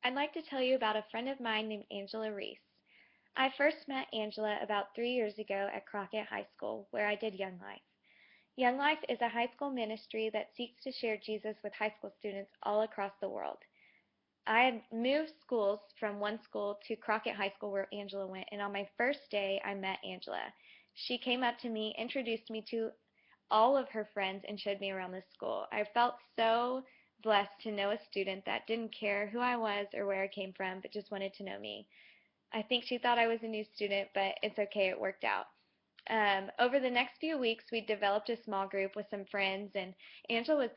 I'd like to tell you about a friend of mine named Angela Reese. I first met Angela about 3 years ago at Crockett High School, where I did Young Life. Young Life is a high school ministry that seeks to share Jesus with high school students all across the world. I had moved schools from one school to Crockett High School where Angela went, and on my first day I met Angela. She came up to me, introduced me to all of her friends, and showed me around the school. I felt so blessed to know a student that didn't care who I was or where I came from, but just wanted to know me. I think she thought I was a new student, but it's okay, it worked out. Over the next few weeks, we developed a small group with some friends, and Angela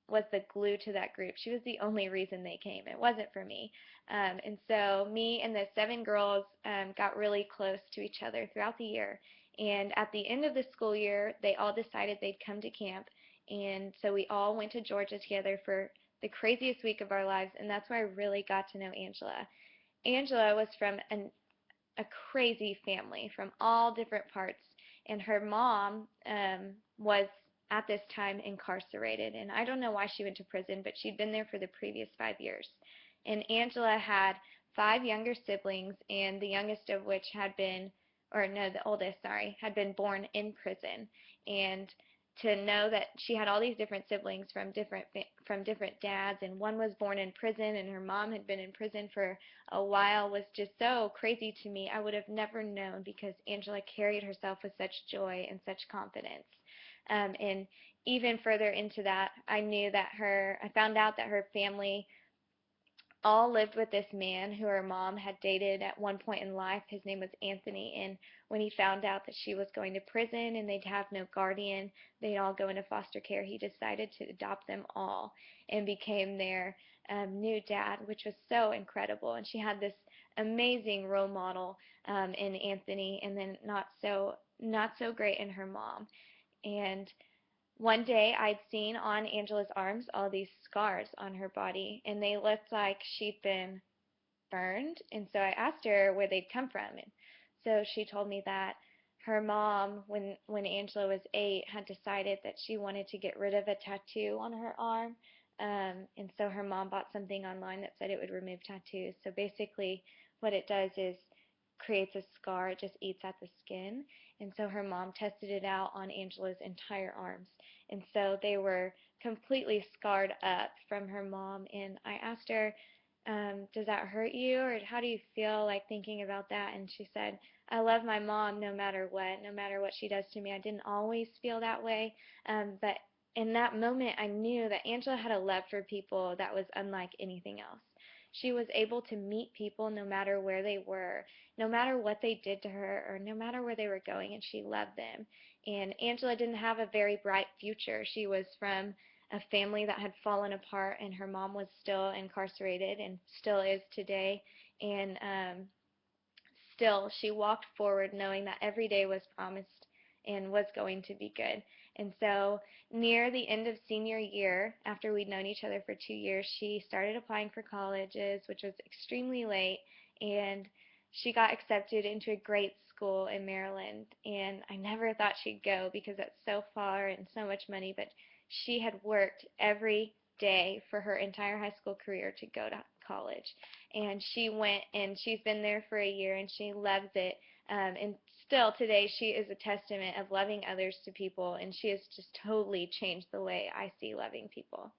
was the glue to that group. She was the only reason they came. It wasn't for me. And so me and the 7 girls got really close to each other throughout the year. And at the end of the school year, they all decided they'd come to camp. And so we all went to Georgia together for the craziest week of our lives, and that's where I really got to know Angela. Angela was from a crazy family from all different parts, and her mom was at this time incarcerated, and I don't know why she went to prison, but she'd been there for the previous 5 years. And Angela had 5 younger siblings, and the youngest of which had been, or no, the oldest, sorry, had been born in prison. And to know that she had all these different siblings from different dads, and one was born in prison, and her mom had been in prison for a while, was just so crazy to me. I would have never known because Angela carried herself with such joy and such confidence. And even further into that, I found out that her family all lived with this man who her mom had dated at one point in life. His name was Anthony, and when he found out that she was going to prison and they'd have no guardian, they'd all go into foster care, he decided to adopt them all and became their new dad, which was so incredible. And she had this amazing role model in Anthony, and then not so great in her mom. And one day I'd seen on Angela's arms all these scars on her body, and they looked like she'd been burned. And so I asked her where they'd come from. And so she told me that her mom, when Angela was 8, had decided that she wanted to get rid of a tattoo on her arm. And so her mom bought something online that said it would remove tattoos. So basically, what it does is creates a scar. It just eats at the skin. And so her mom tested it out on Angela's entire arms. And so they were completely scarred up from her mom. And I asked her, does that hurt you, or how do you feel like thinking about that? And she said, I love my mom no matter what she does to me. I didn't always feel that way, but in that moment I knew that Angela had a love for people that was unlike anything else. She was able to meet people no matter where they were, no matter what they did to her, or no matter where they were going, and she loved them. And Angela didn't have a very bright future. She was from a family that had fallen apart, and her mom was still incarcerated and still is today. And still, she walked forward knowing that every day was promised and was going to be good. And so, near the end of senior year, after we'd known each other for 2 years, she started applying for colleges, which was extremely late, and she got accepted into a great school in Maryland. And I never thought she'd go because that's so far and so much money, but she had worked every day for her entire high school career to go to college. And she went, and she's been there for a year, and she loves it. And still today she is a testament of loving others to people, and she has just totally changed the way I see loving people.